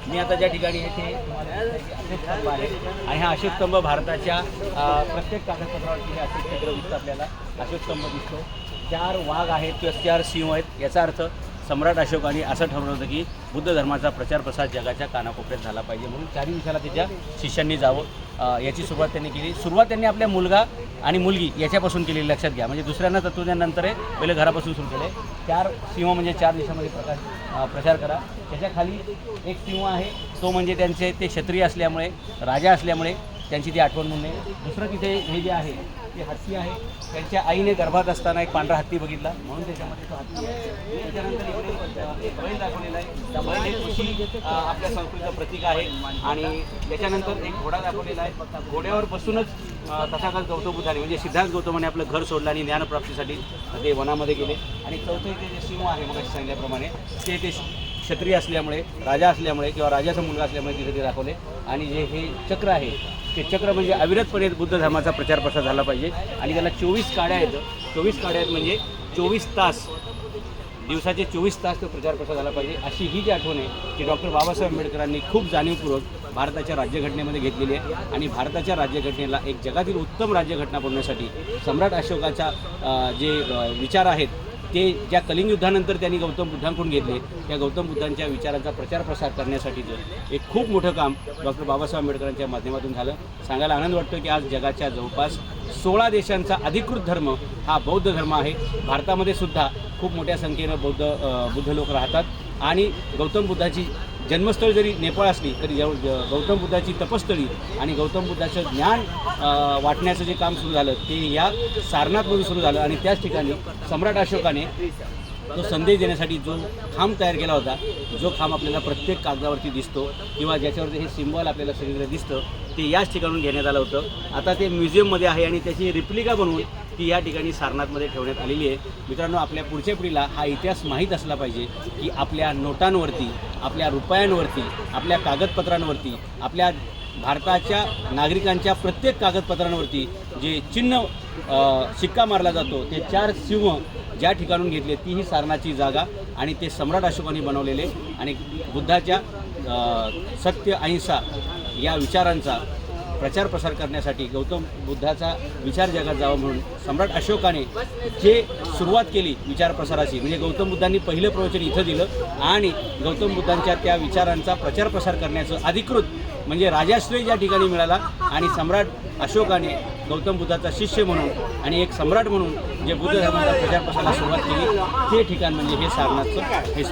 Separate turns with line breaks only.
मी आता ज्या ठिकाणी आहे ते अशोकस्तंभ आहे आणि हा अशोकस्तंभ भारताच्या प्रत्येक कागदपत्रावरती हे अशोकचक्र दिसतं आपल्याला. अशोकस्तंभ दिसतो. 4 वाघ आहेत किंवा 4 सिंह आहेत. याचा अर्थ सम्राट अशोकाने असं ठरवलं होतं की बुद्ध धर्माचा प्रचार प्रसार जगाच्या कानाकोपऱ्यात झाला पाहिजे, म्हणून 4 दिवसाला त्याच्या शिष्यांनी जावं. याची सुरुवात त्यांनी केली. सुरुवात त्यांनी आपल्या मुलगा आणि मुलगी याच्यापासून केलेली, लक्षात घ्या. म्हणजे दुसऱ्यांना तत्त्वज्ञानानंतर आहे, पहिले घरापासून सुरू केले. 4 सिंह म्हणजे 4 दिवसामध्ये प्रचार करा. त्याच्या खाली एक सिंह आहे, तो म्हणजे त्यांचे ते क्षत्रिय असल्यामुळे, राजा असल्यामुळे त्यांची ती आठवण म्हणून आहे. दुसरं तिथे हे जे आहे ते हत्ती आहे. त्यांच्या आईने गर्भात असताना एक पांढरा हत्ती बघितला, म्हणून त्याच्यामध्ये तो हत्ती आहे. त्याच्यानंतर इकडे बैल दाखवलेला आहे. त्या बैल हे कृषी आपल्या संस्कृतीचं प्रतीक आहे. आणि त्याच्यानंतर एक घोडा दाखवलेला आहे. घोड्यावर बसूनच तथागत गौतम बुद्धाने म्हणजे सिद्धार्थ गौतमाने आपलं घर सोडलं आणि ज्ञानप्राप्तीसाठी ते वनामध्ये गेले. आणि चौथे ते जे सिंह आहे मग सांगितल्याप्रमाणे ते क्षत्रिय असल्यामुळे, राजा असल्यामुळे किंवा राजाचा मुलगा असल्यामुळे तिथे ते दाखवले. आणि जे हे चक्र आहे ते चक्र म्हणजे अविरतपणे बुद्ध धर्माचा प्रचार प्रसार झाला पाहिजे. आणि त्याला 24 काड्या आहेत. 24 काड्या आहेत म्हणजे 24 तास, दिवसाचे 24 तास तो प्रचार प्रसार झाला पाहिजे. अशी ही जी आठवण आहे की डॉक्टर बाबासाहेब आंबेडकरांनी खूप जाणीवपूर्वक भारताच्या राज्यघटनेमध्ये घेतलेली आहे. आणि भारताच्या राज्यघटनेला एक जगातील उत्तम राज्यघटना बनवण्यासाठी सम्राट अशोकाचा जे विचार आहेत ते ज्या कलिंग युद्धानंतर त्यांनी गौतम बुद्धांकडून घेतले, त्या गौतम बुद्धांच्या विचारांचा प्रचार प्रसार करण्यासाठीचं एक खूप मोठं काम डॉक्टर बाबासाहेब आंबेडकरांच्या माध्यमातून झालं. सांगायला आनंद वाटतो की आज जगाच्या जवळपास 16 देशांचा अधिकृत धर्म हा बौद्ध धर्म आहे. भारतामध्ये सुद्धा खूप मोठ्या संख्येनं बुद्ध लोक राहतात. आणि गौतम बुद्धाची जन्मस्थळ जरी नेपाळ असली तरी गौतम बुद्धाची तपस्थळी आणि गौतम बुद्धाचं ज्ञान वाटण्याचं जे काम सुरू झालं ते या सारनाथमधून सुरू झालं. आणि त्याच ठिकाणी सम्राट अशोकाने तो संदेश देण्यासाठी जो खांब तयार केला होता, जो खांब आपल्याला प्रत्येक कागदावरती दिसतो किंवा ज्याच्यावरती हे सिम्बॉल आपल्याला सगळीकडे दिसतं, ते याच ठिकाणून घेण्यात आलं होतं. आता ते म्युझियममध्ये आहे आणि त्याची रिप्लिका बनवून ती या ठिकाणी सारनाथमध्ये ठेवण्यात आलेली आहे. मित्रांनो, आपल्या पुढच्या पिढीला हा इतिहास माहीत असला पाहिजे की आपल्या नोटांवरती, आपल्या रुपयांवरती, आपल्या कागदपत्रांवरती, आपल्या भारताच्या नागरिकांच्या प्रत्येक कागदपत्रांवरती जे चिन्ह शिक्का मारला जातो ते 4 सिंह ज्या ठिकाणून घेतले ती ही सारनाथची जागा. आणि ते सम्राट अशोकाने बनवलेले आणि बुद्धाच्या सत्य अहिंसा या विचारांचा प्रचार प्रसार करण्यासाठी गौतम बुद्धाचा विचार जगात जावा म्हणून सम्राट अशोकाने जे सुरुवात केली विचार प्रसाराची, म्हणजे गौतम बुद्धांनी पहिलं प्रवचन इथं दिलं आणि गौतम बुद्धांच्या त्या विचारांचा प्रचार प्रसार करण्याचं अधिकृत म्हणजे राजाश्रय ज्या ठिकाणी मिळाला. आणि सम्राट अशोकाने गौतम बुद्धाचा शिष्य म्हणून आणि एक सम्राट म्हणून जे बुद्ध धर्माचा प्रचार प्रसाराला सुरुवात केली ते ठिकाण म्हणजे हे सारनाथचं हे